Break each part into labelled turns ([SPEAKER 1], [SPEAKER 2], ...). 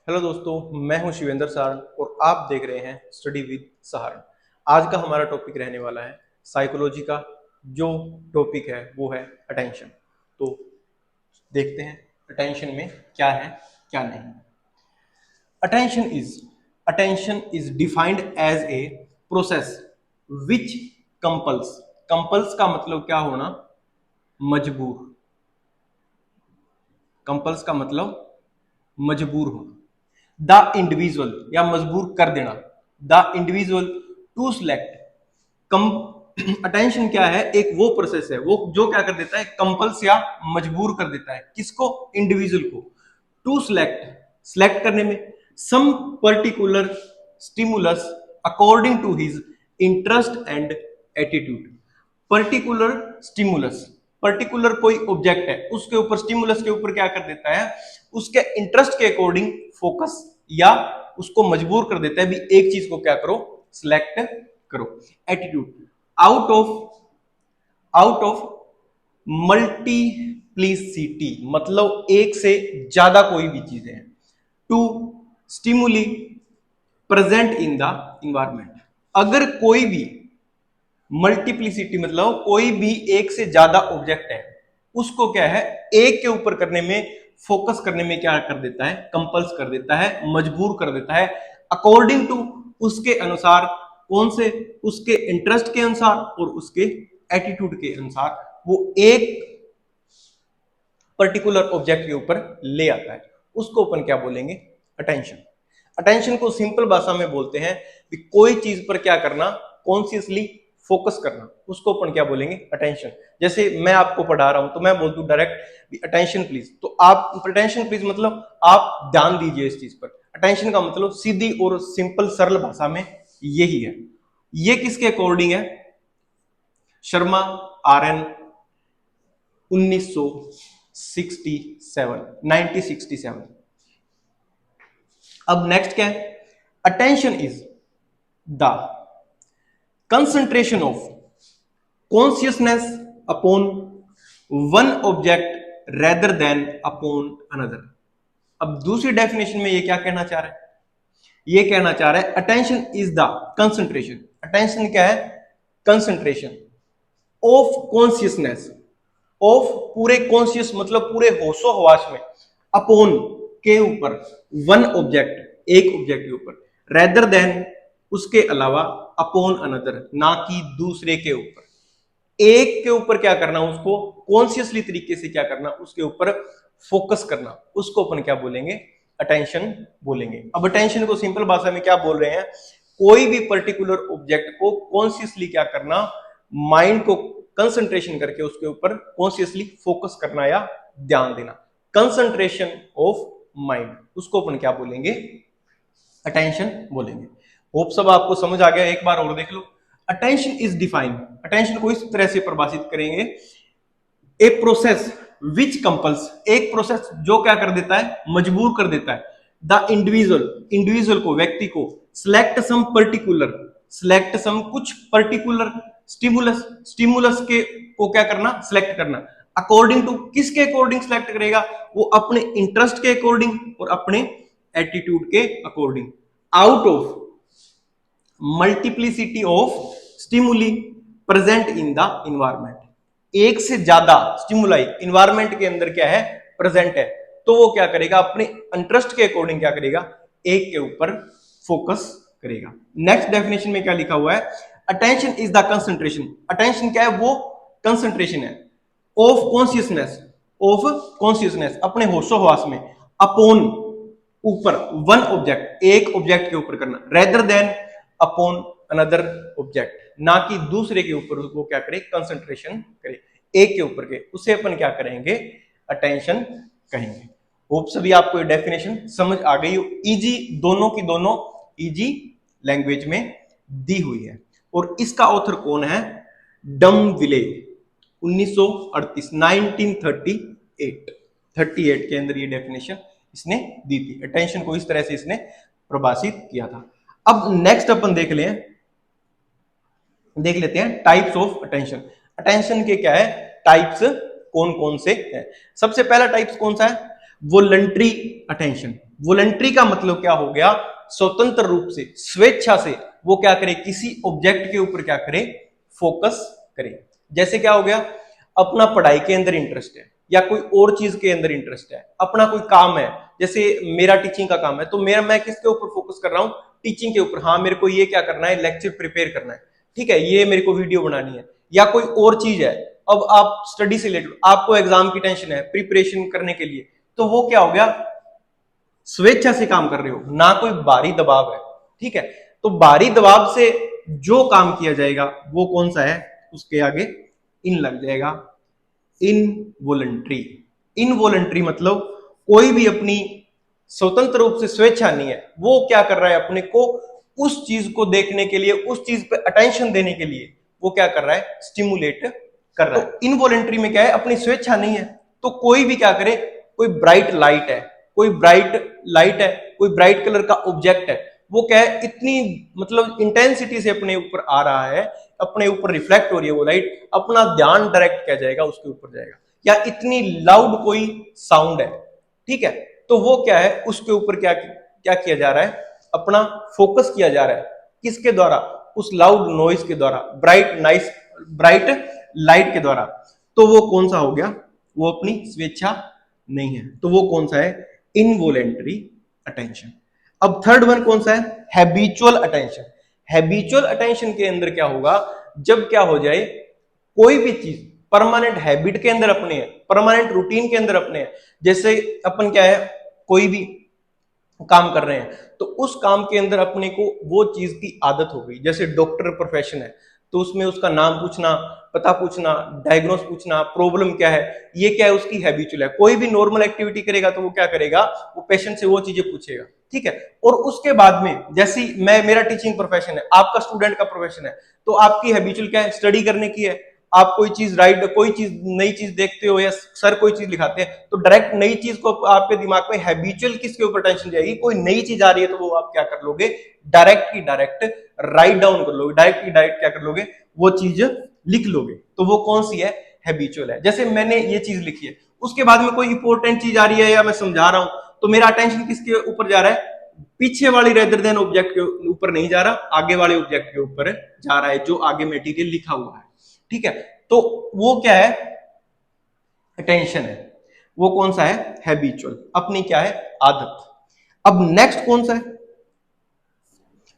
[SPEAKER 1] Hello दोस्तों, मैं हूं शिवेंद्र सारण और आप देख रहे हैं स्टडी विद सहारण। आज का हमारा टॉपिक रहने वाला है साइकोलॉजी का। जो टॉपिक है वो है अटेंशन। तो देखते हैं अटेंशन में क्या है क्या नहीं। Attention is attention is defined as a process which compels. Compels का मतलब क्या होना? मजबूर। कंपल्स का मतलब मजबूर होना। द इंडिविजुअल या मजबूर कर देना। The individual to select come. अटेंशन क्या है? एक वो प्रोसेस है वो जो क्या कर देता है, कंपल्स या मजबूर कर देता है। किसको? इंडिविजुअल को। टू सिलेक्ट, सिलेक्ट करने में some particular stimulus according to his interest and attitude. Particular stimulus, particular कोई ऑब्जेक्ट है उसके ऊपर, स्टिमुलस के ऊपर क्या कर देता है, उसके इंटरेस्ट के अकॉर्डिंग फोकस या उसको मजबूर कर देता है भी एक चीज को क्या करो, सिलेक्ट करो। Attitude, out of out of multiplicity, मतलब एक से ज्यादा कोई भी चीजें हैं। Two stimuli present in the environment, अगर कोई भी मल्टीप्लिसिटी मतलब कोई भी एक से ज्यादा ऑब्जेक्ट है उसको क्या है, एक के ऊपर करने में, फोकस करने में क्या कर देता है, कंपल्स कर देता है, मजबूर कर देता है। अकॉर्डिंग टू, उसके अनुसार। कौन से? उसके इंटरेस्ट के अनुसार और उसके एटीट्यूड के अनुसार वो एक पर्टिकुलर ऑब्जेक्ट के ऊपर ले आता है। उसको अपन क्या बोलेंगे? अटेंशन। अटेंशन को सिंपल भाषा में बोलते हैं कि कोई चीज पर क्या करना, कॉन्शियसली फोकस करना, उसको अपन क्या बोलेंगे? अटेंशन। जैसे मैं आपको पढ़ा रहा हूं तो मैं बोल दूं डायरेक्ट अटेंशन प्लीज, तो आप अटेंशन प्लीज मतलब आप ध्यान दीजिए इस चीज पर। अटेंशन का मतलब सीधी और सिंपल सरल भाषा में यही है। ये किसके अकॉर्डिंग है? Sharma, R N, 1967, 1967। अब नेक्स्ट क्या है? Attention is the concentration of consciousness upon one object rather than upon another. अब दूसरी डेफिनेशन में ये क्या कहना चाह रहा है? ये कहना चाह रहा है attention is the concentration. Attention क्या है? कंसंट्रेशन ऑफ कॉन्शियसनेस, ऑफ पूरे कॉन्शियस मतलब पूरे होशो हवास में, अपॉन के ऊपर, वन ऑब्जेक्ट एक ऑब्जेक्ट के ऊपर, रेदर देन उसके अलावा, अपॉन अनदर ना कि दूसरे के ऊपर। एक के ऊपर क्या करना, उसको कॉन्शियसली तरीके से क्या करना, उसके ऊपर फोकस करना, उसको अपन क्या बोलेंगे? अटेंशन बोलेंगे। अब अटेंशन को सिंपल भाषा में क्या बोल रहे हैं? कोई भी पर्टिकुलर ऑब्जेक्ट को कॉन्शियसली क्या करना, माइंड को कंसंट्रेशन करके उसके ऊपर कॉन्शियसली फोकस करना या ध्यान देना। कंसंट्रेशन ऑफ माइंड, उसको अपन क्या बोलेंगे? अटेंशन बोलेंगे। होप सब आपको समझ आ गया। एक बार और देख लो। अटेंशन इज डिफाइंड, अटेंशन को इस तरह से परिभाषित करेंगे, ए प्रोसेस विच कंपल्स, एक प्रोसेस जो क्या कर देता है, मजबूर कर देता है। द इंडिविजुअल, इंडिविजुअल को, व्यक्ति को, सिलेक्ट सम पर्टिकुलर, सिलेक्ट सम कुछ पर्टिकुलर स्टिमुलस, स्टिमुलस के को क्या करना, सिलेक्ट करना। अकॉर्डिंग टू, किसके अकॉर्डिंग सिलेक्ट करेगा? वो अपने इंटरेस्ट के अकॉर्डिंग और अपने एटीट्यूड के according. Out of multiplicity of stimuli present in the environment, एक से ज्यादा स्टिमुलाई इन्वायरमेंट के अंदर क्या है, प्रेजेंट है, तो वो क्या करेगा, अपने इंटरेस्ट के अकॉर्डिंग क्या करेगा, एक के ऊपर फोकस करेगा। नेक्स्ट डेफिनेशन में क्या लिखा हुआ है? Attention is the concentration, attention क्या है? वो कंसंट्रेशन है ऑफ कॉन्शियसनेस, ऑफ कॉन्शियसनेस अपने होशो हवास में, अपॉन ऊपर, वन ऑब्जेक्ट एक ऑब्जेक्ट के ऊपर करना, rather than upon another object ना कि दूसरे के ऊपर उसको क्या करे, कंसंट्रेशन करे, एक के ऊपर के, उसे अपन क्या करेंगे? अटेंशन कहेंगे। होप सभी आपको ये डेफिनेशन समझ आ गई हो। इजी, दोनों की दोनों इजी लैंग्वेज में दी हुई है। और इसका ऑथर कौन है? डमविले, 1938, 1938, 38 के अंदर ये डेफिनेशन इसने दी थी। अटेंशन को इस तरह से इसने प्रभाषित किया था। अब नेक्स्ट अपन देख लेते हैं टाइप्स ऑफ अटेंशन। अटेंशन के क्या है टाइप्स, कौन कौन से हैं? सबसे पहला टाइप्स कौन सा है? वोलंटरी अटेंशन, वोलंटरी का मतलब क्या हो गया, स्वतंत्र रूप से, स्वेच्छा से वो क्या करे, किसी ऑब्जेक्ट के ऊपर क्या करे, फोकस करे। जैसे क्या हो गया, अपना पढ़ाई के अंदर इंटरेस्ट है या कोई और चीज के अंदर इंटरेस्ट है, अपना कोई काम है, जैसे मेरा टीचिंग का काम है, तो मैं किसके ऊपर फोकस कर रहा हूं, टीचिंग के ऊपर। हाँ, मेरे को ये क्या करना है, लेक्चर प्रिपेयर करना है, ठीक है, ये मेरे को वीडियो बनानी है, या कोई और चीज है। अब आप स्टडी से रिलेटेड, आपको एग्जाम की टेंशन है, प्रिपरेशन करने के लिए, तो वो क्या हो गया, स्वेच्छा से काम कर रहे हो, ना कोई बाहरी दबाव है, ठीक है। तो बाहरी दबाव से जो काम किया जाएगा वो कौन सा है, उसके आगे इन लग जाएगा, इनवॉलंटरी। इनवॉलंटरी मतलब कोई भी अपनी स्वतंत्र रूप से स्वेच्छा नहीं है, वो क्या कर रहा है, अपने को उस चीज को देखने के लिए, उस चीज पे अटेंशन देने के लिए वो क्या कर रहा है, स्टिमुलेट कर रहा है। तो इनवॉलंटरी में क्या है, अपनी स्वेच्छा नहीं है, तो कोई भी क्या करे, कोई ब्राइट लाइट है, कोई ब्राइट लाइट है, कोई ब्राइट कलर का ऑब्जेक्ट है, वो क्या है, इतनी मतलब इंटेंसिटी से अपने ऊपर आ रहा है, अपने ऊपर रिफ्लेक्ट हो रही है वो लाइट, अपना ध्यान डायरेक्ट क्या जाएगा, उसके ऊपर जाएगा। या इतनी लाउड कोई साउंड है, ठीक है, तो वो क्या है, उसके ऊपर क्या क्या किया जा रहा है, अपना फोकस किया जा रहा है, किसके द्वारा, उस लाउड नॉइज के द्वारा, ब्राइट लाइट के द्वारा। तो वो कौन सा हो गया, वो अपनी स्वेच्छा नहीं है, तो वो कौन सा है, इनवॉलेंटरी अटेंशन। अब थर्ड वन कौन सा है, हैबिचुअल अटेंशन। हैबिचुअल अटेंशन के अंदर क्या होगा, जब क्या हो जाए, कोई भी चीज परमानेंट हैबिट के अंदर अपने है, परमानेंट रूटीन के अंदर अपने है, जैसे अपन क्या है, कोई भी काम कर रहे हैं, तो उस काम के अंदर अपने को वो चीज की आदत हो गई, जैसे डॉक्टर प्रोफेशन है, तो उसमें उसका नाम पूछना, पता पूछना, डायग्नोस पूछना, प्रॉब्लम क्या है, ये क्या है, उसकी हैबिचुअल है। कोई भी नॉर्मल एक्टिविटी करेगा तो वो क्या करेगा, वो पेशेंट से वो चीजें पूछेगा, ठीक है। और उसके बाद में, जैसे मेरा टीचिंग प्रोफेशन है, आपका स्टूडेंट का प्रोफेशन है, तो आपकी हैबिचुअल क्या है, स्टडी करने की है। आप कोई चीज कोई चीज नई चीज देखते हो, या सर कोई चीज लिखाते हैं, तो डायरेक्ट नई चीज को आपके दिमाग में हैबिचुअल किसके ऊपर टेंशन जाएगी, कोई नई चीज आ रही है, तो वो आप क्या कर लोगे, डायरेक्ट राइट डाउन कर लोगे, डायरेक्ट क्या कर लोगे, वो चीज लिख लोगे। तो वो कौन सी है, हैबिचुअल है। जैसे मैंने ये चीज लिखी है, उसके बाद में कोई इंपॉर्टेंट चीज आ रही है या मैं समझा रहा हूं, तो मेरा अटेंशन किसके ऊपर जा रहा है, पीछे वाली रेदर देन ऑब्जेक्ट के ऊपर नहीं जा रहा, आगे वाले ऑब्जेक्ट के ऊपर जा रहा है, जो आगे मटेरियल लिखा हुआ है, ठीक है। तो वो क्या है, अटेंशन है, वो कौन सा है, हैबिचुअल, अपनी क्या है, आदत। अब नेक्स्ट कौन सा है,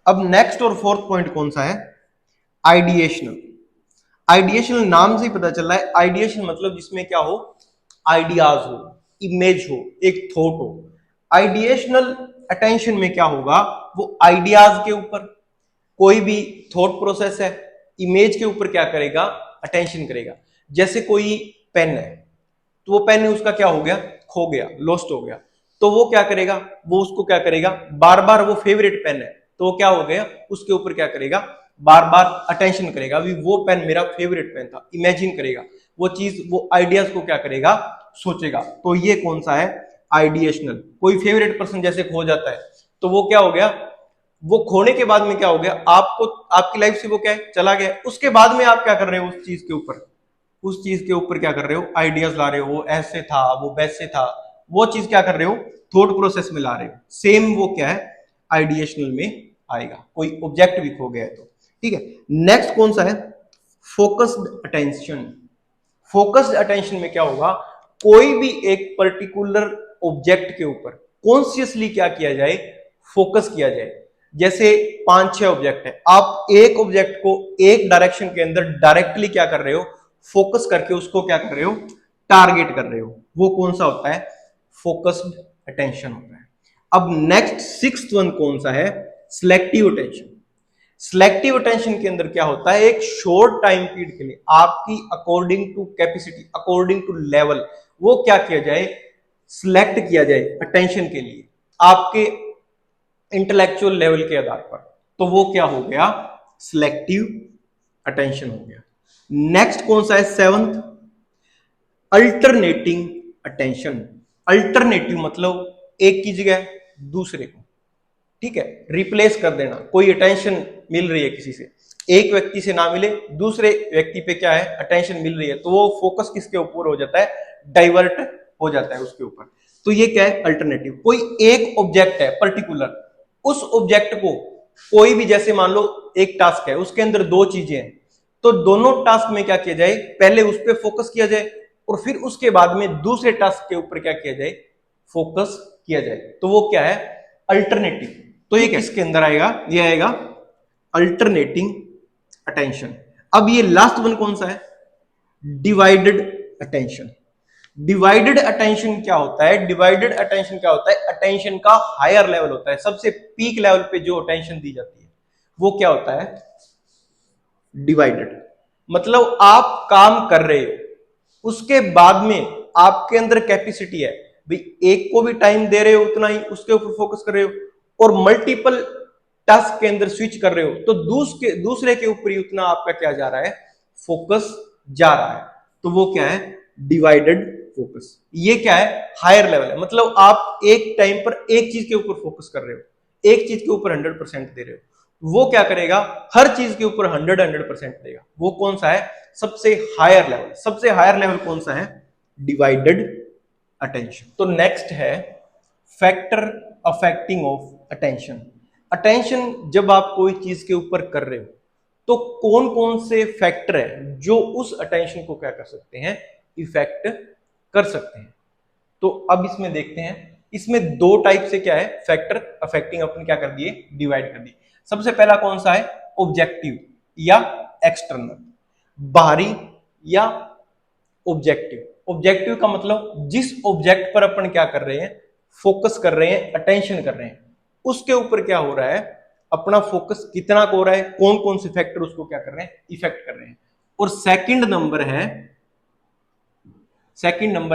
[SPEAKER 1] अब नेक्स्ट और फोर्थ पॉइंट कौन सा है, आइडिएशनल। आइडिएशनल नाम से ही पता चल रहा है, आइडिएशन मतलब जिसमें क्या हो, आइडियाज हो, इमेज हो, एक थॉट हो। आइडिएशनल अटेंशन में क्या होगा, वो आइडियाज के ऊपर, कोई भी थॉट प्रोसेस है, इमेज के ऊपर क्या करेगा, अटेंशन करेगा। जैसे कोई पेन है, तो वो पेन उसका क्या हो गया, खो गया, लॉस्ट हो गया, तो वो क्या करेगा, वो उसको क्या करेगा, बार बार, वो फेवरेट पेन है, तो वो क्या हो गया, उसके ऊपर क्या करेगा, बार बार अटेंशन करेगा, अभी वो पेन मेरा फेवरेट पेन था, इमेजिन करेगा वो चीज, वो आइडियाज को क्या करेगा, सोचेगा। तो ये कौन सा है, आइडिएशनल। कोई फेवरेट पर्सन जैसे खो जाता है, तो वो क्या हो गया, वो खोने के बाद में क्या हो गया, आपको, आपकी लाइफ से वो क्या है, चला गया, उसके बाद में आप क्या कर रहे हो, उस चीज के ऊपर, उस चीज के ऊपर क्या कर रहे हो, आइडियाज ला रहे हो, वो ऐसे था, वो वैसे था, वो चीज क्या कर रहे हो, थॉट प्रोसेस में ला रहे हो। सेम वो क्या है, आइडिएशनल में आएगा, कोई ऑब्जेक्ट भी खो गया है तो, ठीक है। नेक्स्ट कौन सा है, फोकस्ड अटेंशन। फोकस्ड अटेंशन में क्या होगा, कोई भी एक पर्टिकुलर ऑब्जेक्ट के ऊपर कॉन्शियसली क्या किया जाए, फोकस किया जाए। जैसे 5-6 ऑब्जेक्ट है, आप एक ऑब्जेक्ट को एक डायरेक्शन के अंदर डायरेक्टली क्या कर रहे हो, फोकस करके उसको क्या कर रहे हो, टारगेट कर रहे हो, वो कौन सा होता है, फोकस्ड अटेंशन होता है। अब नेक्स्ट सिक्स्थ वन कौन सा है, सिलेक्टिव अटेंशन। सिलेक्टिव अटेंशन के अंदर क्या होता है, एक शॉर्ट टाइम पीरियड के लिए आपकी according to capacity, according to level, वो क्या किया जाए, सिलेक्ट किया जाए अटेंशन के लिए, आपके इंटेलेक्चुअल लेवल के आधार पर, तो वो क्या हो गया, सिलेक्टिव अटेंशन हो गया। नेक्स्ट कौन सा है, सेवंथ, अल्टरनेटिंग अटेंशन। अल्टरनेटिव मतलब एक की जगह दूसरे को, ठीक है, रिप्लेस कर देना। कोई अटेंशन मिल रही है किसी से, एक व्यक्ति से ना मिले, दूसरे व्यक्ति पे क्या है, अटेंशन मिल रही है, तो वो फोकस किसके ऊपर हो जाता है, डाइवर्ट हो जाता है उसके ऊपर। तो ये क्या है, अल्टरनेटिव। कोई एक ऑब्जेक्ट है पर्टिकुलर, उस ऑब्जेक्ट को कोई भी, जैसे मान लो एक टास्क है, उसके अंदर दो चीजें हैं, तो दोनों टास्क में क्या किया जाए, पहले उस पर फोकस किया जाए और फिर उसके बाद में दूसरे टास्क के ऊपर क्या किया जाए, फोकस किया जाए। तो वो क्या है, अल्टरनेटिव। तो ये किसके अंदर आएगा, ये आएगा अल्टरनेटिंग अटेंशन। अब ये लास्ट वन कौन सा है, डिवाइडेड अटेंशन। डिवाइडेड अटेंशन क्या होता है, डिवाइडेड अटेंशन क्या होता है, अटेंशन का हायर लेवल होता है, सबसे पीक लेवल पे जो अटेंशन दी जाती है वो क्या होता है, डिवाइडेड। मतलब आप काम कर रहे हो, उसके बाद में आपके अंदर कैपेसिटी है भाई, एक को भी टाइम दे रहे हो उतना ही, उसके ऊपर फोकस कर रहे हो, और मल्टीपल टास्क के अंदर स्विच कर रहे हो, तो दूसरे के ऊपर ही उतना आपका क्या जा रहा है, फोकस जा रहा है। तो वो क्या है, डिवाइडेड फोकस। ये क्या है, हायर लेवल है। मतलब आप एक टाइम पर एक चीज के ऊपर फोकस कर रहे हो, एक चीज के ऊपर 100% दे रहे हो, वो क्या करेगा, हर चीज के ऊपर 100% देगा। वो कौन सा है, सबसे हायर लेवल। सबसे हायर लेवल कौन सा है, डिवाइडेड अटेंशन। तो नेक्स्ट है factor affecting of attention. Attention जब आप कोई चीज के ऊपर कर रहे हो, तो कौन कौन से फैक्टर है जो उस अटेंशन को क्या कर सकते हैं, इफेक्ट कर सकते हैं। तो अब इसमें देखते हैं, इसमें दो टाइप से क्या है, फैक्टर अफेक्टिंग अपन क्या कर दिए, डिवाइड कर दिए। सबसे पहला कौन सा है, ऑब्जेक्टिव या एक्सटर्नल, बाहरी या ऑब्जेक्टिव। ऑब्जेक्टिव का मतलब जिस ऑब्जेक्ट पर अपन क्या कर रहे हैं, फोकस कर रहे हैं, अटेंशन कर रहे हैं, उसके ऊपर क्या हो रहा है, अपना फोकस कितना हो रहा है, कौन कौन से फैक्टर उसको क्या कर रहे हैं, इफेक्ट कर रहे हैं। और सेकंड नंबर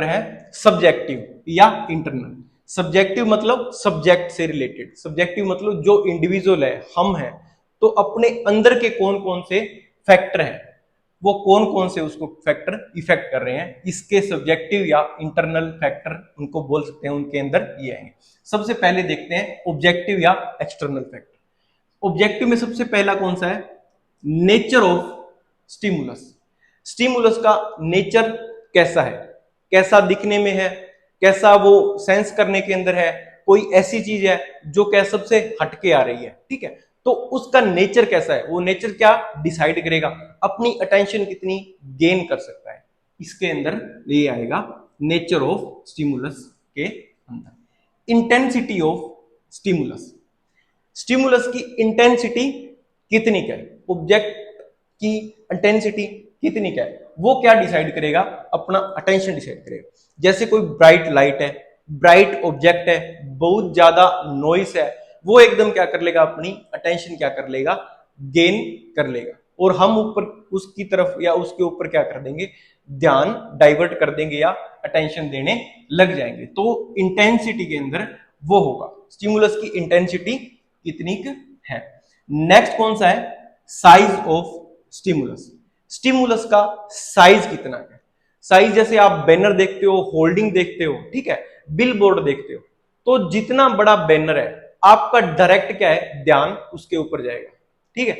[SPEAKER 1] है सब्जेक्टिव या इंटरनल। सब्जेक्टिव मतलब सब्जेक्ट से रिलेटेड, सब्जेक्टिव मतलब जो इंडिविजुअल है, हम हैं, तो अपने अंदर के कौन कौन से फैक्टर हैं, वो कौन कौन से उसको फैक्टर इफेक्ट कर रहे हैं, इसके सब्जेक्टिव या इंटरनल फैक्टर उनको बोल सकते हैं, उनके अंदर ये आएंगे। सबसे पहले देखते हैं ऑब्जेक्टिव या एक्सटर्नल फैक्टर। ऑब्जेक्टिव में सबसे पहला कौन सा है, नेचर ऑफ स्टिमुलस। स्टिमुलस का नेचर कैसा है, कैसा दिखने में है, कैसा वो सेंस करने के अंदर है, कोई ऐसी चीज है जो क्या सबसे हटके आ रही है, ठीक है, तो उसका नेचर कैसा है, वो नेचर क्या डिसाइड करेगा, अपनी अटेंशन कितनी गेन कर सकता है, इसके अंदर ये आएगा नेचर ऑफ स्टिमुलस के अंदर। इंटेंसिटी ऑफ स्टिमुलस, स्टिमुलस की इंटेंसिटी कितनी क्या है, ऑब्जेक्ट की इंटेंसिटी कितनी क्या है, वो क्या डिसाइड करेगा, अपना अटेंशन डिसाइड करेगा। जैसे कोई ब्राइट लाइट है, ब्राइट ऑब्जेक्ट है, बहुत ज्यादा नॉइस है, वो एकदम क्या कर लेगा, अपनी अटेंशन क्या कर लेगा, गेन कर लेगा, और हम ऊपर उसकी तरफ या उसके ऊपर क्या कर देंगे, ध्यान डाइवर्ट कर देंगे या अटेंशन देने लग जाएंगे। तो इंटेंसिटी के अंदर वो होगा, स्टिमुलस की इंटेंसिटी कितनी है। नेक्स्ट कौन सा है, साइज ऑफ स्टिमुलस। स्टिमुलस का साइज कितना है, साइज जैसे आप बैनर देखते हो, होल्डिंग देखते हो, ठीक है, बिल बोर्ड देखते हो, तो जितना बड़ा बैनर है आपका डायरेक्ट क्या है, ध्यान उसके ऊपर जाएगा, ठीक है।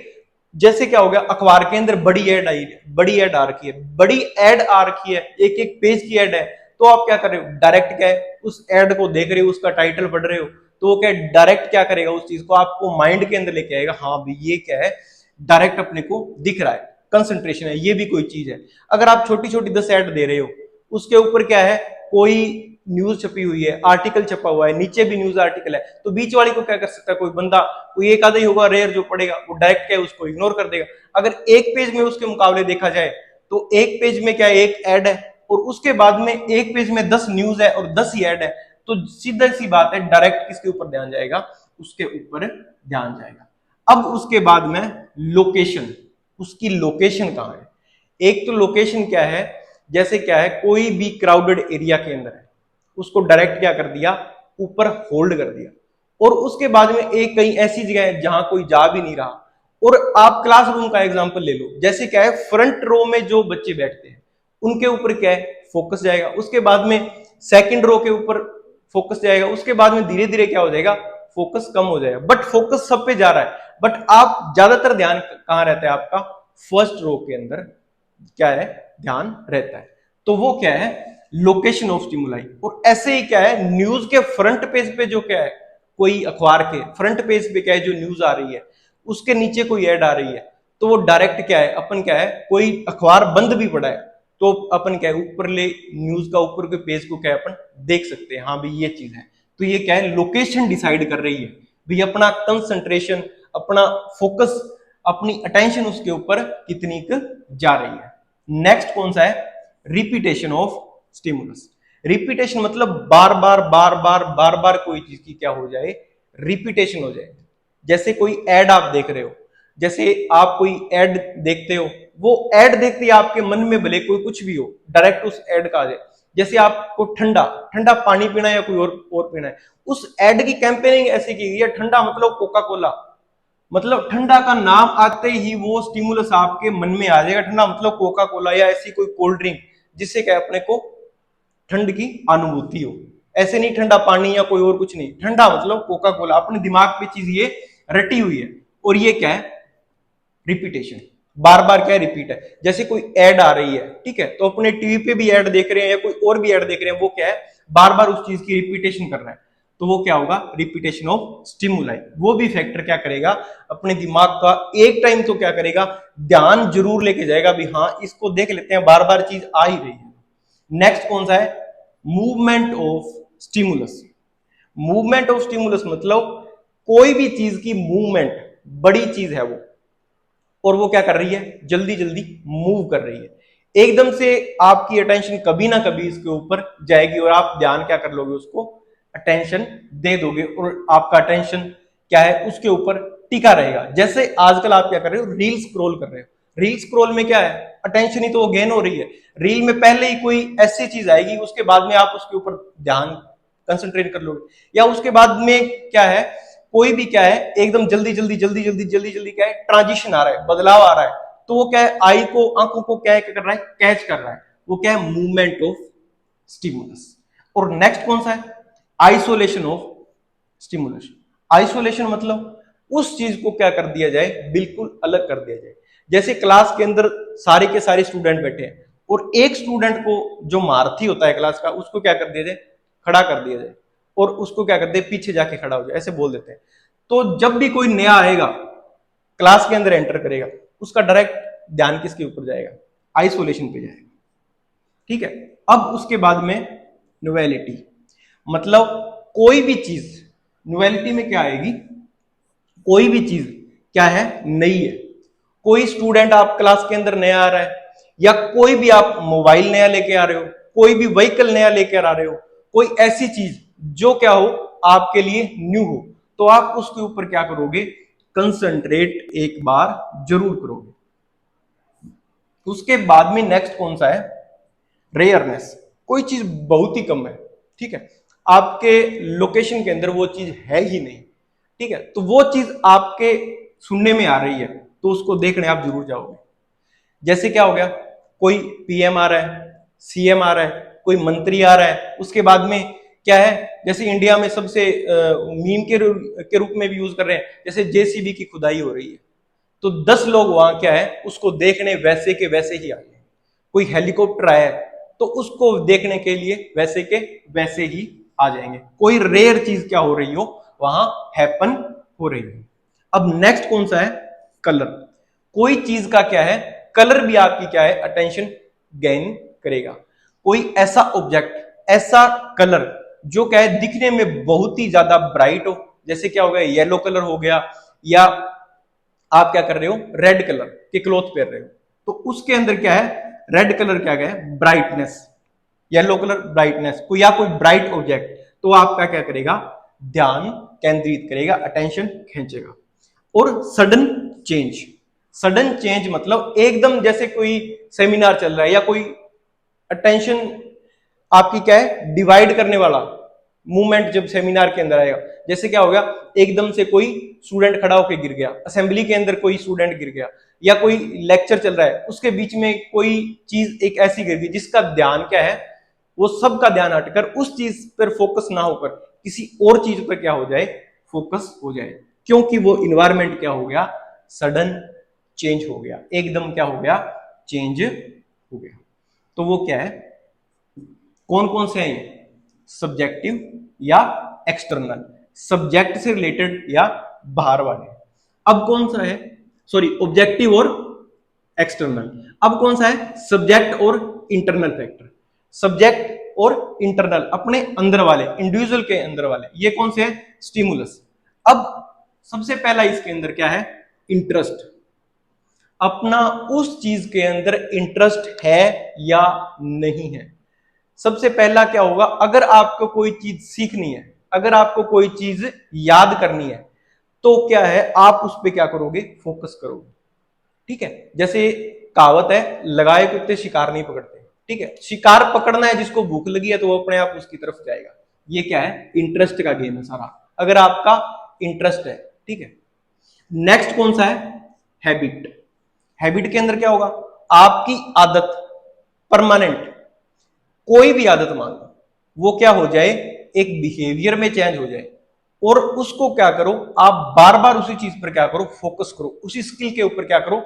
[SPEAKER 1] जैसे क्या हो गया, अखबार के अंदर बड़ी एड आई है, बड़ी एड आ रखी है, बड़ी एड आ रखी है, एक एक पेज की एड है, तो आप क्या कर रहे हो, डायरेक्ट क्या है, उस एड को देख रहे हो, उसका टाइटल पढ़ रहे हो, तो वो क्या डायरेक्ट क्या करेगा, उस चीज को आपको माइंड के अंदर लेके आएगा, हाँ भाई ये क्या है, डायरेक्ट अपने को दिख रहा है, कंसंट्रेशन है, ये भी कोई चीज है। अगर आप छोटी छोटी 10 ऐड दे रहे हो, उसके ऊपर क्या है, कोई न्यूज छपी हुई है, आर्टिकल छपा हुआ है, नीचे भी न्यूज आर्टिकल है, तो बीच वाली को क्या कर सकता है, कोई बंदा, कोई एक आधा ही होगा रेयर जो पढ़ेगा, वो डायरेक्ट क्या है, उसको इग्नोर कर देगा। अगर एक पेज में उसके मुकाबले देखा जाए, तो एक पेज में क्या है, एक ऐड है, और उसके बाद में एक पेज में 10 न्यूज है और 10 ही ऐड है, तो सीधा सी बात है, डायरेक्ट किसके ऊपर ध्यान जाएगा, उसके ऊपर ध्यान जाएगा। अब उसके बाद में लोकेशन, उसकी लोकेशन कहां है। एक तो लोकेशन क्या है, जैसे क्या है, कोई भी क्राउडेड एरिया के अंदर है, उसको डायरेक्ट क्या कर दिया, ऊपर होल्ड कर दिया, और उसके बाद में एक कहीं ऐसी जगह है जहां कोई जा भी नहीं रहा, और आप क्लासरूम का एग्जांपल ले लो, जैसे क्या है, फ्रंट रो में जो बच्चे बैठते हैं उनके ऊपर क्या है, फोकस जाएगा, उसके बाद में सेकंड रो के ऊपर फोकस जाएगा, उसके बाद में धीरे धीरे क्या हो जाएगा, फोकस कम हो जाएगा, बट फोकस सब पे जा रहा है, बट आप ज्यादातर ध्यान कहां रहता है आपका, फर्स्ट रो के अंदर क्या है, ध्यान रहता है। तो वो क्या है, लोकेशन ऑफ स्टिमुलाई। और ऐसे ही क्या है, न्यूज के फ्रंट पेज पे जो क्या है, कोई अखबार के फ्रंट पेज पे क्या है जो न्यूज आ रही है, उसके नीचे कोई ऐड आ रही है, तो वो डायरेक्ट क्या है, अपन क्या है, कोई अखबार बंद भी पड़ा है तो अपन क्या है ऊपर ले न्यूज का ऊपर के पेज को क्या है अपन देख सकते हैं, हाँ भाई ये चीज है। तो ये क्या है, लोकेशन डिसाइड कर रही है भाई अपना कंसंट्रेशन, अपना फोकस, अपनी अटेंशन उसके ऊपर कितनी जा रही है। नेक्स्ट कौन सा है, रिपीटेशन ऑफ स्टिमुलस। रिपीटेशन मतलब बार बार बार बार बार बार कोई चीज की क्या हो जाए, रिपीटेशन हो जाए। जैसे कोई एड आप देख रहे हो, जैसे आप कोई एड देखते हो, वो एड देखते ही आपके मन में भले कोई कुछ भी हो, डायरेक्ट उस एड का आ जाए। जैसे आपको ठंडा ठंडा पानी पीना है या कोई और पीना है, उस एड की कैंपेनिंग ऐसी की गई है, ठंडा मतलब कोका कोला, मतलब ठंडा का नाम आते ही वो स्टिमुलस आपके मन में आ जाएगा, ठंडा मतलब कोका कोला या ऐसी कोई कोल्ड ड्रिंक जिससे क्या अपने को ठंड की अनुभूति हो। ऐसे नहीं ठंडा पानी या कोई और कुछ नहीं, ठंडा मतलब कोका कोला, अपने दिमाग पे चीज ये रटी हुई है। और ये क्या है, रिपीटेशन, बार बार क्या रिपीट है। जैसे कोई एड आ रही है, ठीक है, तो अपने टीवी पे भी एड देख रहे हैं या कोई और भी एड देख रहे हैं, वो क्या है, बार बार उस चीज की रिपीटेशन कर रहा है, तो वो क्या होगा, रिपीटेशन ऑफ स्टिमुलाई। वो भी फैक्टर क्या करेगा, अपने दिमाग का एक टाइम तो क्या करेगा, ध्यान जरूर लेके जाएगा भी हाँ इसको देख लेते हैं, बार बार चीज आ ही रही है। नेक्स्ट कौन सा है, movement of stimulus. Movement of stimulus मतलब कोई भी चीज की मूवमेंट, बड़ी चीज है वो, और वो क्या कर रही है, जल्दी जल्दी मूव कर रही है, एकदम से आपकी अटेंशन कभी ना कभी इसके ऊपर जाएगी और आप ध्यान क्या कर लोगे, उसको अटेंशन दे दोगे और आपका अटेंशन क्या है उसके ऊपर टिका रहेगा। जैसे आजकल आप क्या कर रहे हो, रील स्क्रॉल कर रहे हो, रील स्क्रॉल में क्या है, अटेंशन ही तो वो गेन हो रही है। रील में पहले ही कोई ऐसी चीज आएगी, उसके बाद में आप उसके ऊपर ध्यान कंसंट्रेट कर लोगे, या उसके बाद में क्या है, कोई भी क्या है एकदम जल्दी जल्दी जल्दी जल्दी जल्दी जल्दी क्या है, ट्रांजिशन आ रहा है, बदलाव आ रहा है, तो वो क्या है, आई को, आंखों को क्या कर रहा है, कैच कर रहा है, वो क्या है, मूवमेंट ऑफ स्टिमुलस। और नेक्स्ट कौन सा है, आइसोलेशन ऑफ स्टिमुलस। आइसोलेशन मतलब उस चीज को क्या कर दिया जाए, बिल्कुल अलग कर दिया जाए। जैसे क्लास के अंदर सारे के सारे स्टूडेंट बैठे हैं और एक स्टूडेंट को जो मारती होता है क्लास का, उसको क्या कर दिया जाए, खड़ा कर दिया जाए, और उसको क्या करते हैं, पीछे जाके खड़ा हो जाए, ऐसे बोल देते हैं। तो जब भी कोई नया आएगा, क्लास के अंदर एंटर करेगा, उसका डायरेक्ट ध्यान किसके ऊपर जाएगा, आइसोलेशन पे जाएगा, ठीक है। अब उसके बाद में नोवेलिटी, मतलब कोई भी चीज, नोवेलिटी में क्या आएगी, कोई भी चीज क्या है, नई है। कोई स्टूडेंट आप क्लास के अंदर नया आ रहा है, या कोई भी आप मोबाइल नया लेके आ रहे हो, कोई भी व्हीकल नया लेकर आ रहे हो, कोई ऐसी चीज जो क्या हो, आपके लिए न्यू हो, तो आप उसके ऊपर क्या करोगे, कंसंट्रेट एक बार जरूर करोगे। उसके बाद में नेक्स्ट कौन सा है, रेयरनेस। कोई चीज बहुत ही कम है, ठीक है, आपके लोकेशन के अंदर वो चीज है ही नहीं, ठीक है, तो वो चीज आपके सुनने में आ रही है, तो उसको देखने आप जरूर जाओगे। जैसे क्या हो गया, कोई पीएम आ रहा है, सीएम आ रहा है, कोई मंत्री आ रहा है, उसके बाद में क्या है, जैसे इंडिया में सबसे मीम के रूप में भी यूज कर रहे हैं, जैसे जेसीबी की खुदाई हो रही है, तो 10 लोग वहां क्या है उसको देखने वैसे के वैसे ही आए हैं। कोई हेलीकॉप्टर आया है तो उसको देखने के लिए वैसे के वैसे ही आ जाएंगे। कोई रेयर चीज क्या हो रही हो, वहां हैपन हो रही है। अब नेक्स्ट कौन सा है, कलर। कोई चीज का क्या है, कलर भी आपकी क्या है, अटेंशन गेन करेगा। कोई ऐसा ऑब्जेक्ट, ऐसा कलर जो क्या है दिखने में बहुत ही ज्यादा ब्राइट हो, जैसे क्या हो गया, येलो कलर हो गया, या आप क्या कर रहे हो, रेड कलर के क्लॉथ पहन रहे हो, तो उसके अंदर क्या है, रेड कलर क्या है, ब्राइटनेस, येलो कलर ब्राइटनेस, कोई या कोई ब्राइट ऑब्जेक्ट, तो आपका क्या करेगा, ध्यान केंद्रित करेगा, अटेंशन खींचेगा। और सडन चेंज, सडन चेंज मतलब एकदम जैसे कोई सेमिनार चल रहा है या कोई अटेंशन आपकी क्या है, डिवाइड करने वाला मूवमेंट जब सेमिनार के अंदर आएगा, जैसे क्या हो गया, एकदम से कोई स्टूडेंट खड़ा होकर गिर गया, असेंबली के अंदर कोई स्टूडेंट गिर गया, या कोई लेक्चर चल रहा है उसके बीच में कोई चीज एक ऐसी गिर गई जिसका ध्यान क्या है, वो सबका ध्यान हटकर उस चीज पर फोकस ना होकर किसी और चीज पर क्या हो जाए, फोकस हो जाए, क्योंकि वो इन्वायरमेंट क्या हो गया, सडन चेंज हो गया, एकदम क्या हो गया, चेंज हो गया। तो वो क्या है, कौन कौन से हैं? सब्जेक्टिव या एक्सटर्नल, सब्जेक्ट से रिलेटेड या बाहर वाले। अब कौन सा है, सॉरी, ऑब्जेक्टिव और एक्सटर्नल। अब कौन सा है? सब्जेक्ट और इंटरनल फैक्टर। सब्जेक्ट और इंटरनल, अपने अंदर वाले, इंडिविजुअल के अंदर वाले, ये कौन से हैं? स्टिमुलस। अब सबसे पहला इसके अंदर क्या है? इंटरेस्ट। अपना उस चीज के अंदर इंटरेस्ट है या नहीं है। सबसे पहला क्या होगा? अगर आपको कोई चीज सीखनी है, अगर आपको कोई चीज याद करनी है, तो क्या है, आप उस पर क्या करोगे? फोकस करोगे। ठीक है, जैसे कहावत है, लगाए कुत्ते शिकार नहीं पकड़ते। ठीक है, शिकार पकड़ना है, जिसको भूख लगी है तो वो अपने आप उसकी तरफ जाएगा। ये क्या है? इंटरेस्ट का गेम है सारा, अगर आपका इंटरेस्ट है। ठीक है, नेक्स्ट कौन सा है? हैबिट। हैबिट के अंदर क्या होगा? आपकी आदत, परमानेंट कोई भी आदत मान लो, वो क्या हो जाए? एक बिहेवियर में चेंज हो जाए, और उसको क्या करो? आप बार बार उसी चीज पर क्या करो? फोकस करो, उसी स्किल के ऊपर क्या करो?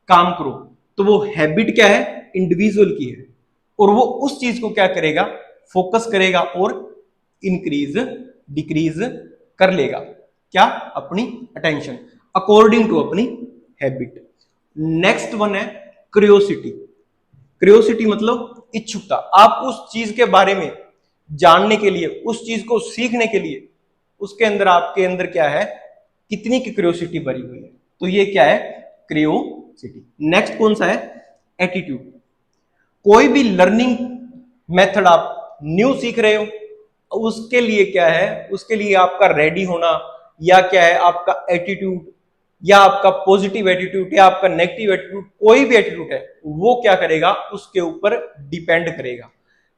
[SPEAKER 1] काम करो। तो वो हैबिट क्या है? इंडिविजुअल की है, और वो उस चीज को क्या करेगा? फोकस करेगा और इंक्रीज डिक्रीज कर लेगा। क्या? अपनी अटेंशन, अकॉर्डिंग टू अपनी हैबिट। नेक्स्ट वन है क्यूरियोसिटी। क्यूरियोसिटी मतलब इच्छुकता। आप उस चीज के बारे में जानने के लिए, उस चीज को सीखने के लिए, उसके अंदर आपके अंदर क्या है? कितनी की क्यूरियोसिटी भरी हुई है। तो ये क्या है? क्यूरियोसिटी। नेक्स्ट कौन सा है? एटीट्यूड। कोई भी लर्निंग मेथड आप न्यू सीख रहे हो, उसके लिए क्या है? उसके लिए आपका रेडी होना, या क्या है आपका एटीट्यूड, या आपका पॉजिटिव एटीट्यूड, या आपका नेगेटिव एटीट्यूड, कोई भी एटीट्यूड है, वो क्या करेगा? उसके ऊपर डिपेंड करेगा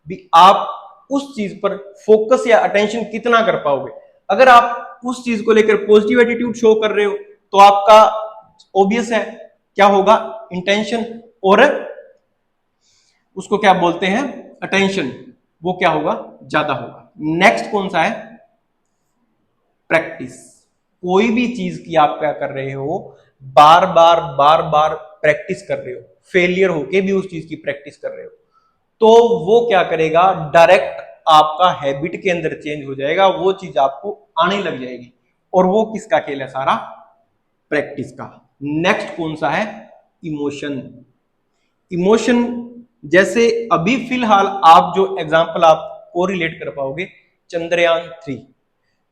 [SPEAKER 1] भी आप उस चीज पर फोकस या अटेंशन कितना कर पाओगे। अगर आप उस चीज को लेकर पॉजिटिव एटीट्यूड शो कर रहे हो, तो आपका ऑब्वियस है क्या होगा? इंटेंशन, और उसको क्या बोलते हैं? अटेंशन, वो क्या होगा? ज्यादा होगा। नेक्स्ट कौन सा है? प्रैक्टिस। कोई भी चीज की आप क्या कर रहे हो? बार बार बार बार प्रैक्टिस कर रहे हो, फेलियर होके भी उस चीज की प्रैक्टिस कर रहे हो, तो वो क्या करेगा? डायरेक्ट आपका हैबिट के अंदर चेंज हो जाएगा, वो चीज आपको आने लग जाएगी। और वो किसका खेल है सारा? प्रैक्टिस का। नेक्स्ट कौन सा है? इमोशन। इमोशन, जैसे अभी फिलहाल आप जो एग्जांपल आप को रिलेट कर पाओगे, चंद्रयान 3,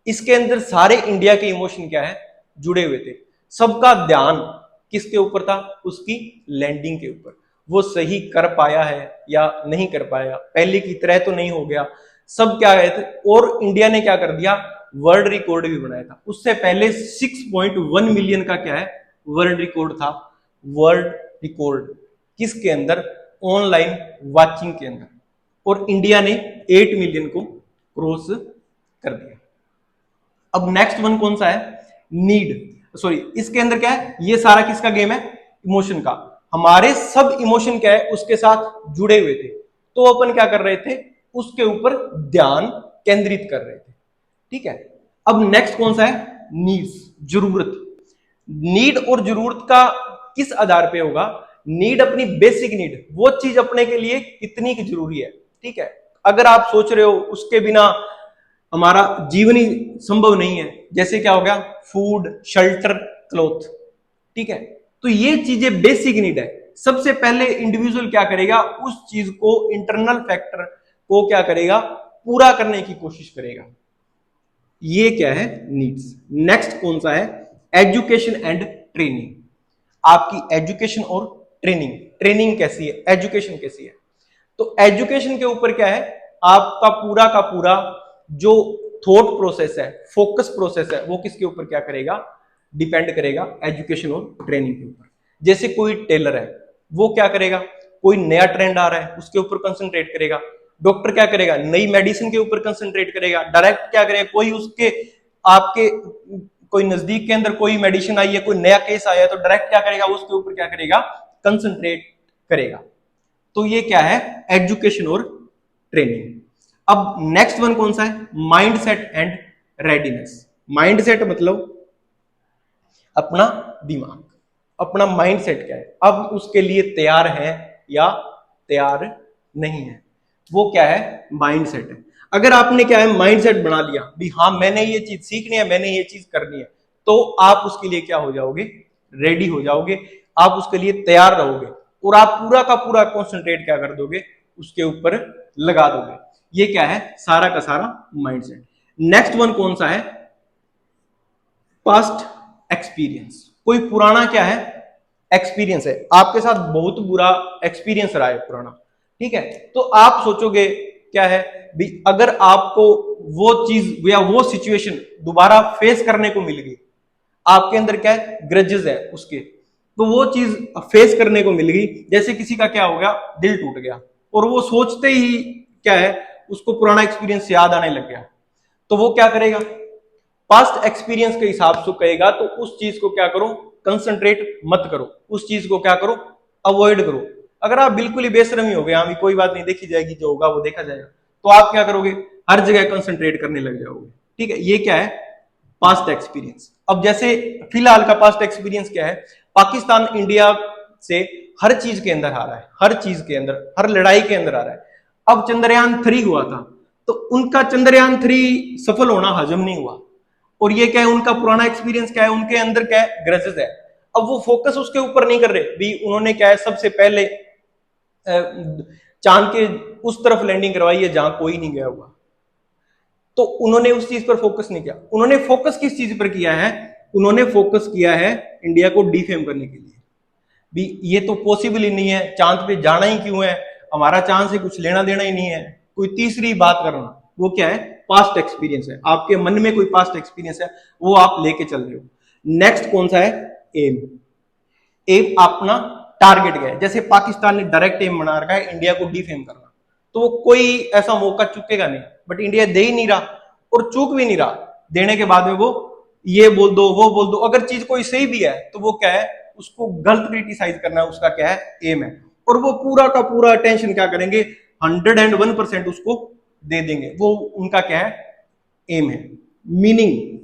[SPEAKER 1] इसके अंदर सारे इंडिया के इमोशन क्या है? जुड़े हुए थे। सबका ध्यान किसके ऊपर था? उसकी लैंडिंग के ऊपर। वो सही कर पाया है या नहीं कर पाया, पहले की तरह तो नहीं हो गया, सब क्या गए थे। और इंडिया ने क्या कर दिया? वर्ल्ड रिकॉर्ड भी बनाया था। उससे पहले 6.1 मिलियन का क्या है? वर्ल्ड रिकॉर्ड था। वर्ल्ड रिकॉर्ड किसके अंदर? ऑनलाइन वॉचिंग के अंदर। और इंडिया ने 8 मिलियन को क्रॉस कर दिया। अब नेक्स्ट वन कौन सा है? नीड, सॉरी, इसके अंदर क्या है? ये सारा किसका गेम है? इमोशन का। हमारे सब इमोशन क्या है? उसके साथ जुड़े हुए थे, तो अपन क्या कर रहे थे? उसके ऊपर ध्यान केंद्रित कर रहे थे। ठीक है, अब नेक्स्ट कौन सा है? नीड्स, जरूरत। नीड और जरूरत का किस आधार पे होगा? नीड अपनी बेसिक नीड, वो चीज अपने के लिए कितनी की जरूरी है। ठीक है, अगर आप सोच रहे हो उसके बिना हमारा जीवन ही संभव नहीं है, जैसे क्या हो गया? Food, shelter, cloth. ठीक है, तो ये चीजें बेसिक नीड है। सबसे पहले इंडिविजुअल क्या करेगा? उस चीज को, इंटरनल फैक्टर को क्या करेगा? पूरा करने की कोशिश करेगा। ये क्या है? नीड्स। नेक्स्ट कौन सा है? Education and training. आपकी एजुकेशन और ट्रेनिंग, ट्रेनिंग कैसी है, एजुकेशन कैसी है? तो एजुकेशन के ऊपर क्या है? आपका पूरा का पूरा जो थॉट प्रोसेस है, फोकस प्रोसेस है, वो किसके ऊपर क्या करेगा? डिपेंड करेगा एजुकेशन और ट्रेनिंग के ऊपर। जैसे कोई टेलर है, वो क्या करेगा? कोई नया ट्रेंड आ रहा है, उसके ऊपर कंसंट्रेट करेगा। डॉक्टर क्या करेगा? नई मेडिसिन के ऊपर कंसंट्रेट करेगा। डायरेक्ट क्या करेगा? कोई उसके आपके कोई नजदीक के अंदर कोई मेडिसिन आई है, कोई नया केस आया है, तो डायरेक्ट क्या करेगा? उसके ऊपर क्या करेगा? कंसंट्रेट करेगा। तो ये क्या है? एजुकेशन और ट्रेनिंग। अब नेक्स्ट वन कौन सा है? Mindset and readiness. माइंडसेट मतलब अपना दिमाग, अपना माइंडसेट क्या है, अब उसके लिए तैयार है या तैयार नहीं है। वो क्या है, माइंड सेट है। अगर आपने क्या है माइंड सेट बना लिया भी हाँ मैंने ये चीज सीखनी है, मैंने ये चीज करनी है, तो आप उसके लिए क्या हो जाओगे, रेडी हो जाओगे, आप उसके लिए तैयार रहोगे और आप पूरा का पूरा कॉन्सेंट्रेट क्या कर दोगे, उसके ऊपर लगा दोगे। ये क्या है, सारा का सारा माइंड सेट। नेक्स्ट वन कौन सा है, पास्ट एक्सपीरियंस। कोई पुराना क्या है, एक्सपीरियंस है, आपके साथ बहुत बुरा एक्सपीरियंस रहा है पुराना, ठीक है, तो आप सोचोगे क्या है भी अगर आपको वो चीज या वो सिचुएशन दोबारा फेस करने को मिल गई, आपके अंदर क्या है, ग्रजेस है उसके, तो वो चीज फेस करने को मिल गई, जैसे किसी का क्या हो गया, दिल टूट गया और वो सोचते ही क्या है, उसको पुराना एक्सपीरियंस याद आने लग गया, तो वो क्या करेगा, पास्ट एक्सपीरियंस के हिसाब से कहेगा तो उस चीज को क्या करो, कंसंट्रेट मत करो, उस चीज को क्या करो, अवॉइड करो। अगर आप बिल्कुल ही बेशरमी हो गए, हाँ कोई बात नहीं, देखी जाएगी, जो होगा वो देखा जाएगा, तो आप क्या करोगे, हर जगह कंसंट्रेट करने लग जाओगे, ठीक है, ये क्या है, पास्ट एक्सपीरियंस। अब जैसे फिलहाल का पास्ट एक्सपीरियंस क्या है, पाकिस्तान इंडिया से हर चीज के अंदर आ रहा है, हर चीज के अंदर, हर लड़ाई के अंदर आ रहा है। अब चंद्रयान 3 हुआ था, तो उनका चंद्रयान 3 सफल होना हजम नहीं हुआ, और ये क्या है, उनका पुराना एक्सपीरियंस क्या है, उनके अंदर क्या है, ग्रजेस है। अब वो फोकस उसके ऊपर नहीं कर रहे भी, उन्होंने क्या है, सबसे पहले चांद के उस तरफ लैंडिंग करवाई है जहां कोई नहीं गया हुआ, तो उन्होंने उस चीज पर फोकस नहीं किया। उन्होंने फोकस किस चीज पर किया है, उन्होंने फोकस किया है इंडिया को डिफेम करने के लिए भी, ये तो पॉसिबल ही नहीं है, चांद पे जाना ही क्यों है, हमारा चांद से कुछ लेना देना ही नहीं है, कोई तीसरी बात करना, वो क्या है, पास्ट एक्सपीरियंस है, आपके मन में कोई पास्ट एक्सपीरियंस है, वो आप लेके चल रहे हो। नेक्स्ट कौन सा है, एम। एम अपना टारगेट गया, जैसे पाकिस्तान ने डायरेक्ट एम बना रखा है इंडिया को डिफेम करना, तो वो कोई ऐसा मौका चुकेगा नहीं, बट इंडिया दे ही नहीं रहा और चूक भी नहीं रहा, देने के बाद में वो ये बोल दो वो बोल दो, अगर चीज कोई सही भी है तो वो क्या है, उसको गलत क्रिटिसाइज करना है, उसका क्या है, एम है, और वो पूरा का पूरा अटेंशन क्या करेंगे, 101% उसको दे देंगे, वो उनका क्या है, एम है। मीनिंग,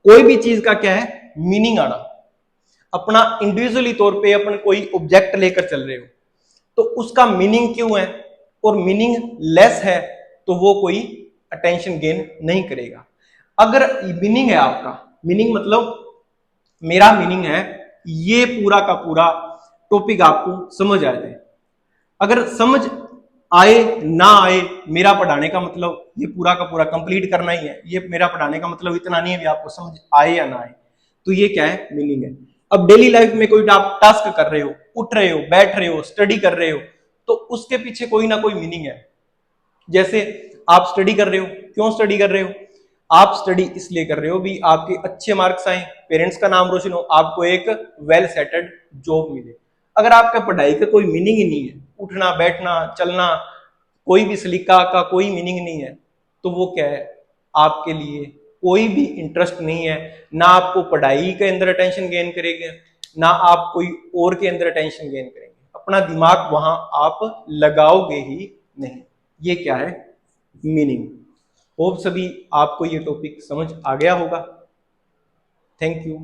[SPEAKER 1] कोई भी चीज का क्या है, मीनिंग आना, अपना इंडिविजुअली तौर पे अपन कोई ऑब्जेक्ट लेकर चल रहे हो तो उसका मीनिंग क्यों है, और मीनिंग लेस है तो वो कोई अटेंशन गेन नहीं करेगा। अगर मीनिंग है आपका, मीनिंग मतलब मेरा मीनिंग है ये पूरा का पूरा टॉपिक आपको समझ आ जाए, अगर समझ आए ना आए, मेरा पढ़ाने का मतलब ये पूरा का पूरा कंप्लीट करना ही है, ये मेरा पढ़ाने का मतलब इतना नहीं है भी आपको समझ आए या ना आए, तो ये क्या है, मीनिंग है। अब डेली लाइफ में कोई आप टास्क कर रहे हो, उठ रहे हो, बैठ रहे हो, स्टडी कर रहे हो, तो उसके पीछे कोई ना कोई मीनिंग है। जैसे आप स्टडी कर रहे हो, क्यों स्टडी कर रहे हो, आप स्टडी इसलिए कर रहे हो भी आपके अच्छे मार्क्स आए, पेरेंट्स का नाम रोशन हो, आपको एक वेल सेटल्ड जॉब मिले। अगर आपका पढ़ाई का कोई मीनिंग ही नहीं है, उठना बैठना चलना, कोई भी सलीका का कोई मीनिंग नहीं है, तो वो क्या है, आपके लिए कोई भी इंटरेस्ट नहीं है, ना आपको पढ़ाई के अंदर अटेंशन गेन करेंगे, ना आप कोई और के अंदर अटेंशन गेन करेंगे, अपना दिमाग वहां आप लगाओगे ही नहीं। ये क्या है, मीनिंग। होप सभी आपको ये टॉपिक समझ आ गया होगा। Thank you.